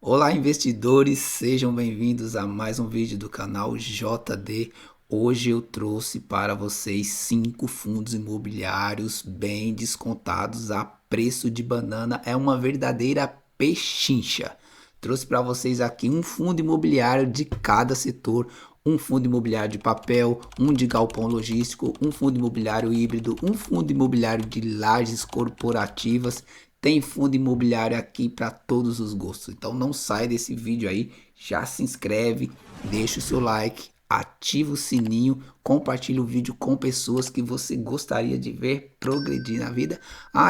Olá, investidores, sejam bem-vindos a mais um vídeo do canal JD. Hoje eu trouxe para vocês 5 fundos imobiliários bem descontados a preço de banana. É uma verdadeira pechincha. Trouxe para vocês aqui um fundo imobiliário de cada setor. Um fundo imobiliário de papel, um de galpão logístico, um fundo imobiliário híbrido, um fundo imobiliário de lajes corporativas. Tem fundo imobiliário aqui para todos os gostos. Então não sai desse vídeo aí, já se inscreve, deixa o seu like, ativa o sininho, compartilha o vídeo com pessoas que você gostaria de ver progredir na vida.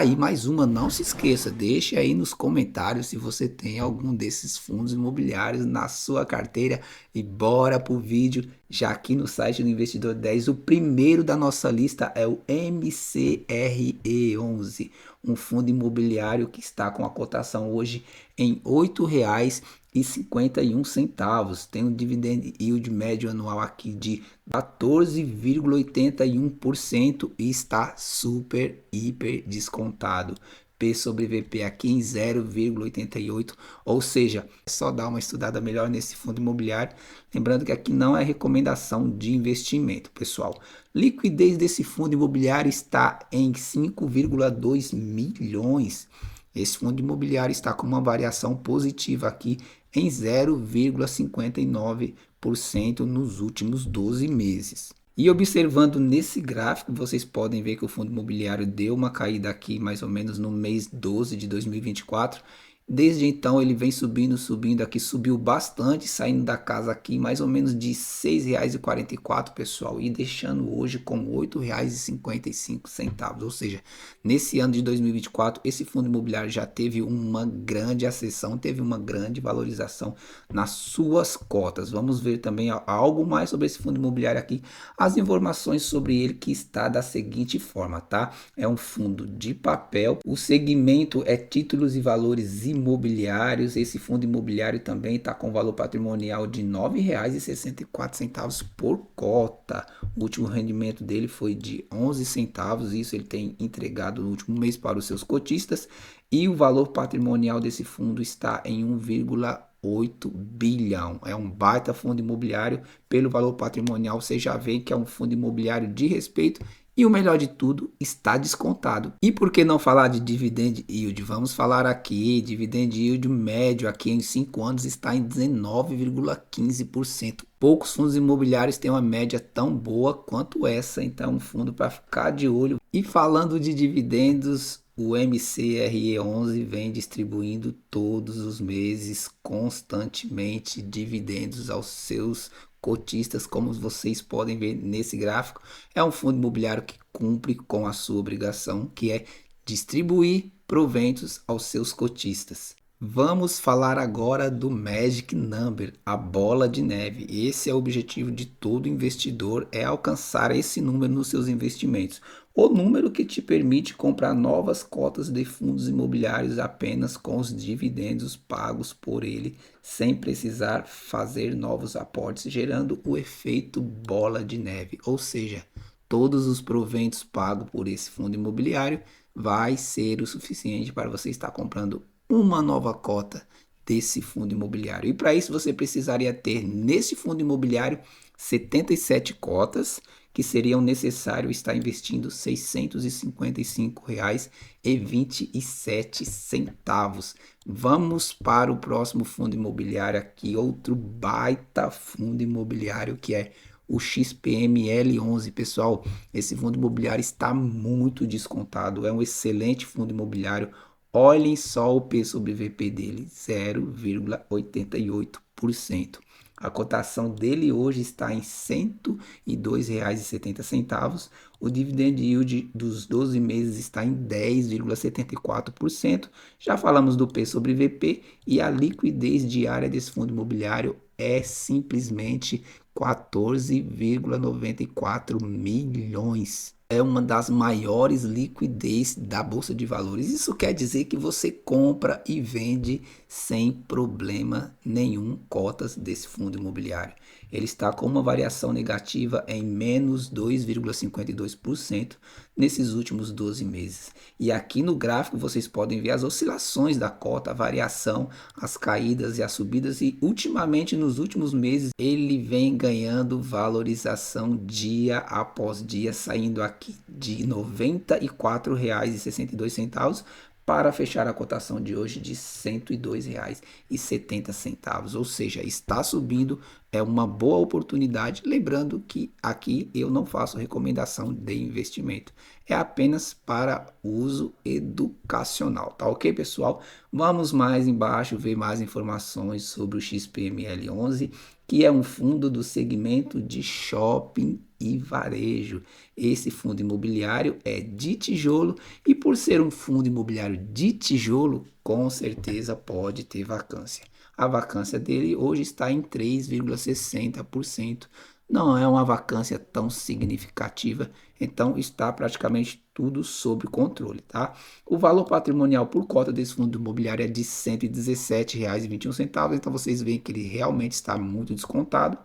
E mais uma, não se esqueça, deixe aí nos comentários se você tem algum desses fundos imobiliários na sua carteira e bora pro vídeo. Já aqui no site do Investidor 10, o primeiro da nossa lista é o MCRE11, um fundo imobiliário que está com a cotação hoje em R$ 8,51. Tem um dividend yield médio anual aqui de 14,81% e está super, hiper descontado. P sobre VP aqui em 0,88, ou seja, é só dar uma estudada melhor nesse fundo imobiliário. Lembrando que aqui não é recomendação de investimento, pessoal. Liquidez desse fundo imobiliário está em 5,2 milhões. Esse fundo imobiliário está com uma variação positiva aqui em 0,59% nos últimos 12 meses. E observando nesse gráfico, vocês podem ver que o fundo imobiliário deu uma caída aqui mais ou menos no mês 12 de 2024. Desde então ele vem subindo aqui, subiu bastante, saindo da casa aqui mais ou menos de R$ 6,44, pessoal, e deixando hoje com R$ 8,55. Ou seja, nesse ano de 2024, esse fundo imobiliário já teve uma grande acessão, teve uma grande valorização nas suas cotas. Vamos ver também algo mais sobre esse fundo imobiliário aqui. As informações sobre ele que está da seguinte forma, tá? É um fundo de papel, o segmento é títulos e valores imobiliários. Esse fundo imobiliário também está com valor patrimonial de R$ 9,64 por cota. O último rendimento dele foi de 11 centavos, isso ele tem entregado no último mês para os seus cotistas, e o valor patrimonial desse fundo está em 1,8 bilhão. É um baita fundo imobiliário. Pelo valor patrimonial, você já vê que é um fundo imobiliário de respeito. E o melhor de tudo, está descontado. E por que não falar de dividend yield? Vamos falar aqui, dividend yield médio aqui em 5 anos está em 19,15%. Poucos fundos imobiliários têm uma média tão boa quanto essa, então um fundo para ficar de olho. E falando de dividendos, o MCRE11 vem distribuindo todos os meses constantemente dividendos aos seus cotistas, como vocês podem ver nesse gráfico. É um fundo imobiliário que cumpre com a sua obrigação, que é distribuir proventos aos seus cotistas. Vamos falar agora do Magic Number, a bola de neve. Esse é o objetivo de todo investidor, é alcançar esse número nos seus investimentos. O número que te permite comprar novas cotas de fundos imobiliários apenas com os dividendos pagos por ele, sem precisar fazer novos aportes, gerando o efeito bola de neve. Ou seja, todos os proventos pagos por esse fundo imobiliário vai ser o suficiente para você estar comprando uma nova cota desse fundo imobiliário. E para isso você precisaria ter nesse fundo imobiliário 77 cotas, que seriam necessário estar investindo R$ 655,27. Vamos para o próximo fundo imobiliário aqui, outro baita fundo imobiliário que é o XPML11. Pessoal, esse fundo imobiliário está muito descontado, é um excelente fundo imobiliário. Olhem só o P sobre VP dele, 0,88%. A cotação dele hoje está em R$ 102,70. O dividend yield dos 12 meses está em 10,74%. Já falamos do P sobre VP e a liquidez diária desse fundo imobiliário é simplesmente 14,94 milhões. é uma das maiores liquidez da Bolsa de Valores. Isso quer dizer que você compra e vende sem problema nenhum cotas desse fundo imobiliário. Ele está com uma variação negativa em menos 2,52% nesses últimos 12 meses. E aqui no gráfico vocês podem ver as oscilações da cota, a variação, as caídas e as subidas. E ultimamente, nos últimos meses, ele vem ganhando valorização dia após dia, saindo aqui de R$ 94,62 para fechar a cotação de hoje de R$ 102,70. Ou seja, está subindo, é uma boa oportunidade. Lembrando que aqui eu não faço recomendação de investimento, é apenas para uso educacional, tá ok, pessoal? Vamos mais embaixo ver mais informações sobre o XPML11, que é um fundo do segmento de shopping e varejo. Esse fundo imobiliário é de tijolo e, por ser um fundo imobiliário de tijolo, com certeza pode ter vacância. A vacância dele hoje está em 3,60%. Não é uma vacância tão significativa, então está praticamente tudo sob controle, tá? O valor patrimonial por cota desse fundo imobiliário é de R$ 117,21, então vocês veem que ele realmente está muito descontado.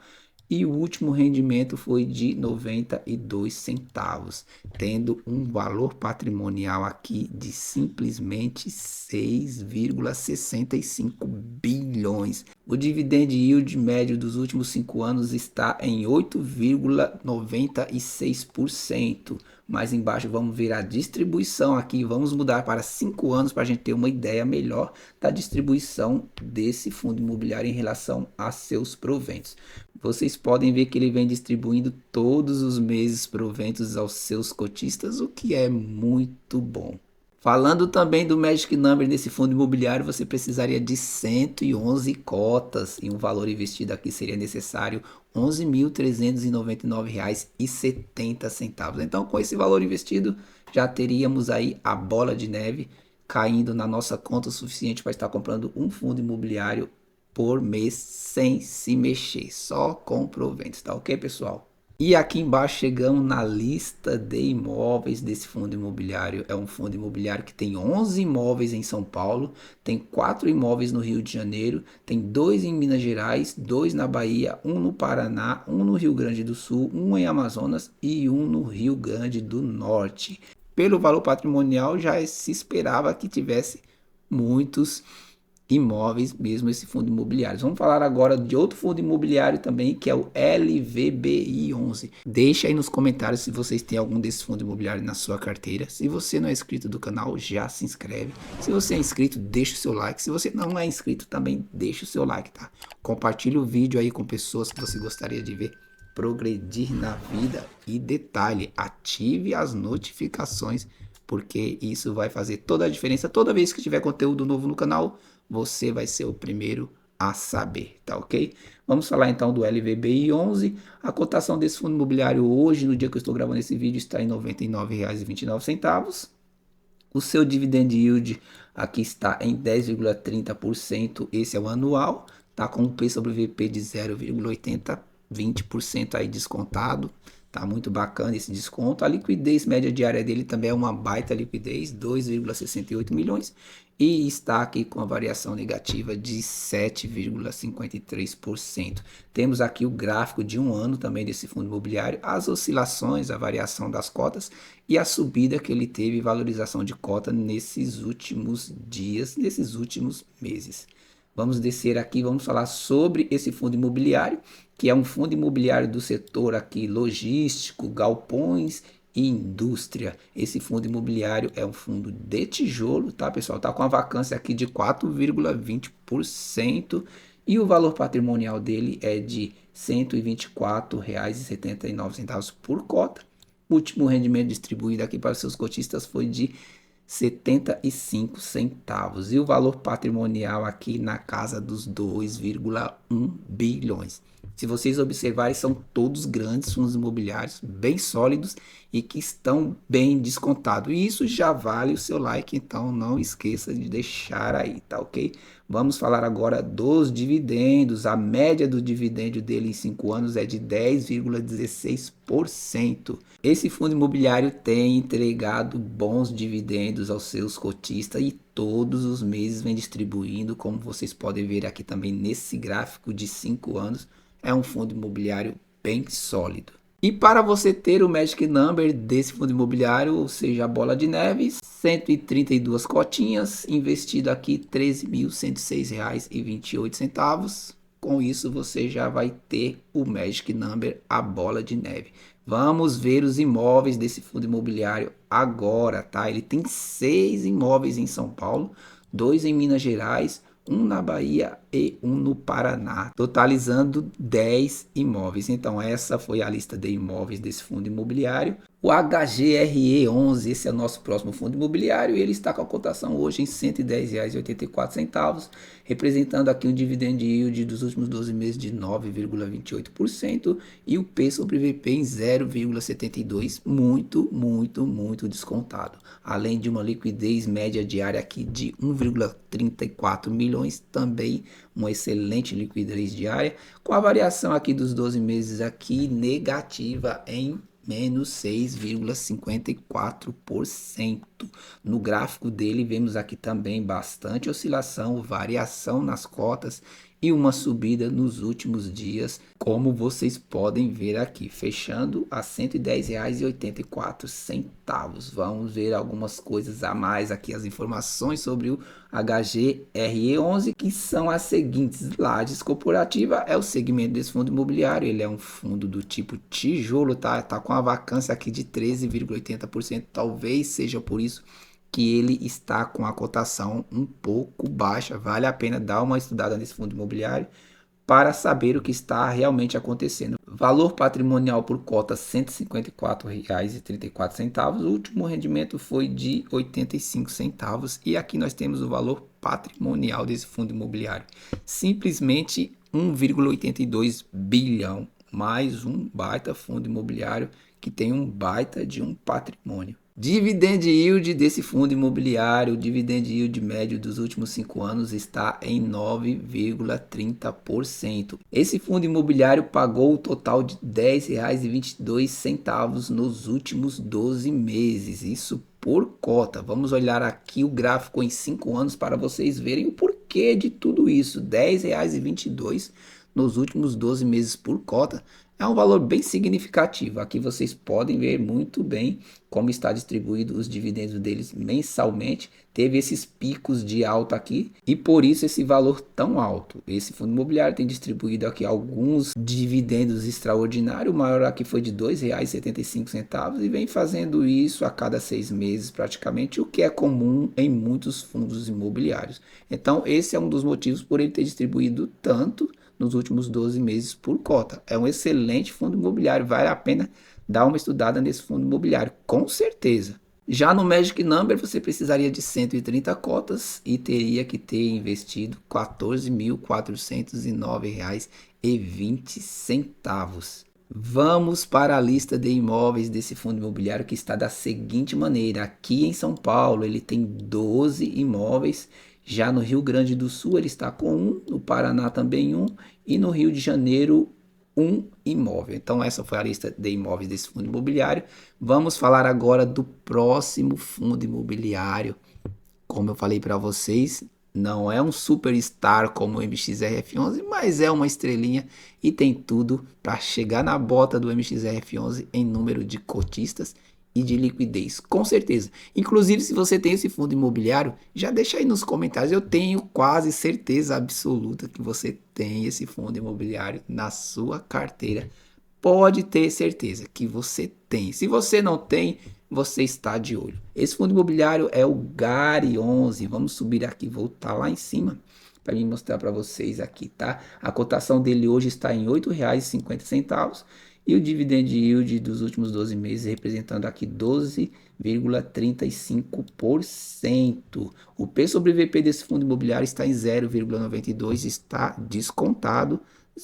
E o último rendimento foi de 92 centavos, tendo um valor patrimonial aqui de simplesmente 6,65 bilhões. O dividend yield médio dos últimos 5 anos está em 8,96%. Mais embaixo vamos ver a distribuição aqui, vamos mudar para 5 anos para a gente ter uma ideia melhor da distribuição desse fundo imobiliário em relação a seus proventos. Vocês podem ver que ele vem distribuindo todos os meses proventos aos seus cotistas, o que é muito bom. Falando também do Magic Number nesse fundo imobiliário, você precisaria de 111 cotas e um valor investido aqui seria necessário R$ 11.399,70. Então, com esse valor investido, já teríamos aí a bola de neve caindo na nossa conta o suficiente para estar comprando um fundo imobiliário por mês sem se mexer, só com proventos, tá ok, pessoal? E aqui embaixo chegamos na lista de imóveis desse fundo imobiliário. É um fundo imobiliário que tem 11 imóveis em São Paulo, tem 4 imóveis no Rio de Janeiro, tem 2 em Minas Gerais, 2 na Bahia, 1 no Paraná, 1 no Rio Grande do Sul, 1 em Amazonas e 1 no Rio Grande do Norte. Pelo valor patrimonial já se esperava que tivesse muitos imóveis mesmo esse fundo imobiliário. Vamos falar agora de outro fundo imobiliário também, que é o LVBI11. Deixa aí nos comentários se vocês têm algum desses fundos imobiliários na sua carteira. Se você não é inscrito do canal, já se inscreve. Se você é inscrito, deixa o seu like. Se você não é inscrito, também deixa o seu like, tá? Compartilhe o vídeo aí com pessoas que você gostaria de ver progredir na vida. E detalhe, ative as notificações, porque isso vai fazer toda a diferença. Toda vez que tiver conteúdo novo no canal, você vai ser o primeiro a saber, tá ok? Vamos falar então do LVBI11. A cotação desse fundo imobiliário hoje, no dia que eu estou gravando esse vídeo, está em R$ 99,29. O seu dividend yield aqui está em 10,30%, esse é o anual, tá com um P sobre VP de 0,80, 20% aí descontado. Tá muito bacana esse desconto. A liquidez média diária dele também é uma baita liquidez, 2,68 milhões. E está aqui com a variação negativa de 7,53%. Temos aqui o gráfico de um ano também desse fundo imobiliário, as oscilações, a variação das cotas e a subida que ele teve, valorização de cota nesses últimos dias, nesses últimos meses. Vamos descer aqui, vamos falar sobre esse fundo imobiliário, que é um fundo imobiliário do setor aqui logístico, galpões e indústria. Esse fundo imobiliário é um fundo de tijolo, tá, pessoal? Tá com a vacância aqui de 4,20% e o valor patrimonial dele é de R$ 124,79 por cota. O último rendimento distribuído aqui para seus cotistas foi de 75 centavos e o valor patrimonial aqui na casa dos 2,1 bilhões. Se vocês observarem, são todos grandes fundos imobiliários, bem sólidos e que estão bem descontados. E isso já vale o seu like, então não esqueça de deixar aí, tá ok? Vamos falar agora dos dividendos. A média do dividendo dele em 5 anos é de 10,16%. Esse fundo imobiliário tem entregado bons dividendos aos seus cotistas e todos os meses vem distribuindo, como vocês podem ver aqui também nesse gráfico de 5 anos. É um fundo imobiliário bem sólido. E para você ter o Magic Number desse fundo imobiliário, ou seja, a bola de neve, 132 cotinhas, investido aqui R$ 13.106,28. Com isso você já vai ter o Magic Number, a bola de neve. Vamos ver os imóveis desse fundo imobiliário agora, tá? Ele tem 6 imóveis em São Paulo, 2 em Minas Gerais, um na Bahia e um no Paraná, totalizando 10 imóveis. Então essa foi a lista de imóveis desse fundo imobiliário. O HGRE11, esse é o nosso próximo fundo imobiliário, e ele está com a cotação hoje em R$ 110,84, representando aqui um dividend yield dos últimos 12 meses de 9,28% e o P sobre VP em 0,72, muito descontado. Além de uma liquidez média diária aqui de 1,34 milhões, também uma excelente liquidez diária, com a variação aqui dos 12 meses aqui negativa em menos 6,54%. No gráfico dele vemos aqui também bastante oscilação, variação nas cotas e uma subida nos últimos dias, como vocês podem ver aqui, fechando a R$ 110,84. Vamos ver algumas coisas a mais aqui, as informações sobre o HGRE11, que são as seguintes. Lajes Corporativa é o segmento desse fundo imobiliário, ele é um fundo do tipo tijolo, tá com a vacância aqui de 13,80%, talvez seja por isso que ele está com a cotação um pouco baixa. Vale a pena dar uma estudada nesse fundo imobiliário para saber o que está realmente acontecendo. Valor patrimonial por cota R$ 154,34. O último rendimento foi de 85 centavos. E aqui nós temos o valor patrimonial desse fundo imobiliário. Simplesmente 1,82 bilhão. Mais um baita fundo imobiliário que tem um baita de um patrimônio. Dividend yield desse fundo imobiliário, o dividend yield médio dos últimos 5 anos está em 9,30%. Esse fundo imobiliário pagou o total de R$ 10,22 nos últimos 12 meses, isso por cota. Vamos olhar aqui o gráfico em 5 anos para vocês verem o porquê de tudo isso. R$ 10,22 nos últimos 12 meses por cota. É um valor bem significativo. Aqui vocês podem ver muito bem como está distribuído os dividendos deles mensalmente. Teve esses picos de alta aqui e por isso esse valor tão alto. Esse fundo imobiliário tem distribuído aqui alguns dividendos extraordinários. O maior aqui foi de R$ 2,75 e vem fazendo isso a cada 6 meses praticamente, o que é comum em muitos fundos imobiliários. Então esse é um dos motivos por ele ter distribuído tanto nos últimos 12 meses por cota. É um excelente fundo imobiliário, vale a pena dar uma estudada nesse fundo imobiliário, com certeza. Já no Magic Number você precisaria de 130 cotas e teria que ter investido R$ 14.409,20. Vamos para a lista de imóveis desse fundo imobiliário, que está da seguinte maneira. Aqui em São Paulo ele tem 12 imóveis. Já no Rio Grande do Sul ele está com um, no Paraná também um, e no Rio de Janeiro um imóvel. Então essa foi a lista de imóveis desse fundo imobiliário. Vamos falar agora do próximo fundo imobiliário. Como eu falei para vocês, não é um superstar como o MXRF11, mas é uma estrelinha e tem tudo para chegar na bota do MXRF11 em número de cotistas e de liquidez, com certeza. Inclusive, se você tem esse fundo imobiliário, já deixa aí nos comentários. Eu tenho quase certeza absoluta que você tem esse fundo imobiliário na sua carteira. Pode ter certeza que você tem. Se você não tem, você está de olho. Esse fundo imobiliário é o GARI11. Vamos subir aqui, voltar lá em cima para me mostrar para vocês aqui, tá? A cotação dele hoje está em R$ 8,50 e o dividend yield dos últimos 12 meses representando aqui 12,35%. O P sobre VP desse fundo imobiliário está em 0,92, está descontado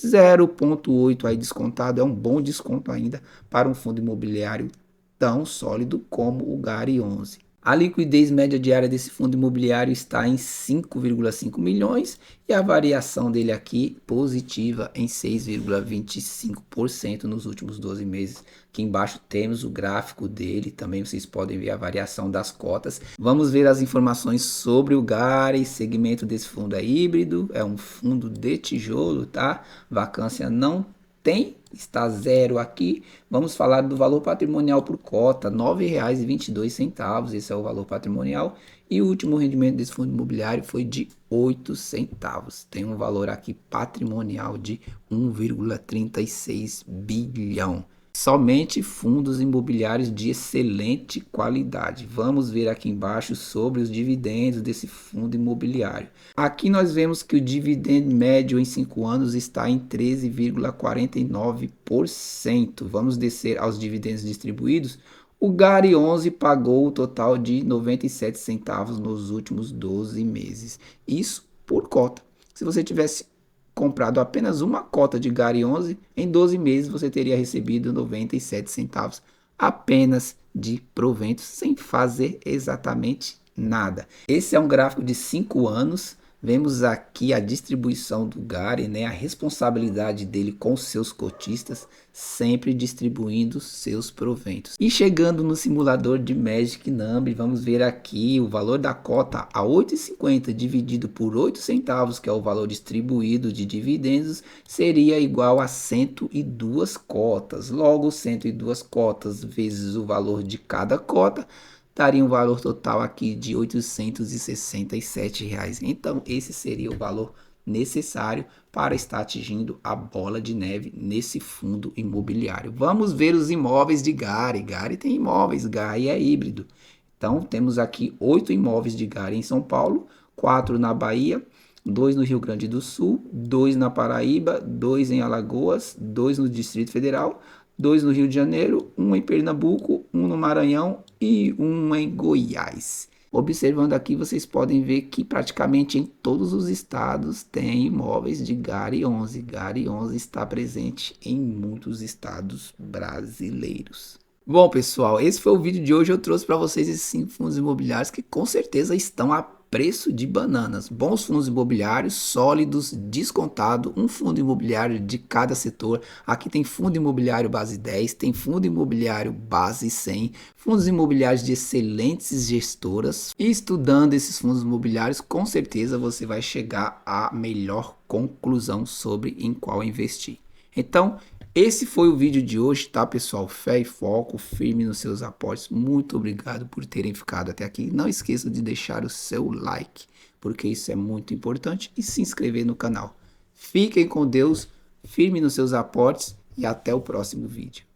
0,8 aí descontado, é um bom desconto ainda para um fundo imobiliário tão sólido como o GARI 11. A liquidez média diária desse fundo imobiliário está em 5,5 milhões e a variação dele aqui positiva em 6,25% nos últimos 12 meses. Aqui embaixo temos o gráfico dele, também vocês podem ver a variação das cotas. Vamos ver as informações sobre o GARI, segmento desse fundo é híbrido, é um fundo de tijolo, tá? Vacância não tem, está zero aqui. Vamos falar do valor patrimonial por cota, R$ 9,22, esse é o valor patrimonial. E o último rendimento desse fundo imobiliário foi de 8 centavos. Tem um valor aqui patrimonial de 1,36 bilhão. Somente fundos imobiliários de excelente qualidade. Vamos ver aqui embaixo sobre os dividendos desse fundo imobiliário. Aqui nós vemos que o dividendo médio em 5 anos está em 13,49%. Vamos descer aos dividendos distribuídos. O GARI 11 pagou o total de 97 centavos nos últimos 12 meses. Isso por cota. Se você tivesse comprado apenas uma cota de GARI 11, em 12 meses você teria recebido 97 centavos apenas de provento, sem fazer exatamente nada. Esse é um gráfico de 5 anos. Vemos aqui a distribuição do GARI, né? A responsabilidade dele com seus cotistas, sempre distribuindo seus proventos. E chegando no simulador de Magic Number, vamos ver aqui o valor da cota a 8,50 dividido por 8 centavos, que é o valor distribuído de dividendos, seria igual a 102 cotas. Logo, 102 cotas vezes o valor de cada cota daria um valor total aqui de R$ 867. Então, esse seria o valor necessário para estar atingindo a bola de neve nesse fundo imobiliário. Vamos ver os imóveis de GARI. GARI tem imóveis, GARI é híbrido. Então, temos aqui 8 imóveis de GARI em São Paulo, 4 na Bahia, 2 no Rio Grande do Sul, 2 na Paraíba, 2 em Alagoas, 2 no Distrito Federal, 2 no Rio de Janeiro, 1 em Pernambuco, 1 no Maranhão e 1 em Goiás. Observando aqui, vocês podem ver que praticamente em todos os estados tem imóveis de GARI 11. GARI 11 está presente em muitos estados brasileiros. Bom, pessoal, esse foi o vídeo de hoje. Eu trouxe para vocês esses 5 fundos imobiliários que com certeza estão a preço de bananas. Bons fundos imobiliários, sólidos, descontado, um fundo imobiliário de cada setor. Aqui tem fundo imobiliário base 10, tem fundo imobiliário base 100, fundos imobiliários de excelentes gestoras. E estudando esses fundos imobiliários, com certeza você vai chegar à melhor conclusão sobre em qual investir. Então, esse foi o vídeo de hoje, tá, pessoal? Fé e foco, firme nos seus aportes. Muito obrigado por terem ficado até aqui. Não esqueça de deixar o seu like, porque isso é muito importante, e se inscrever no canal. Fiquem com Deus, firme nos seus aportes e até o próximo vídeo.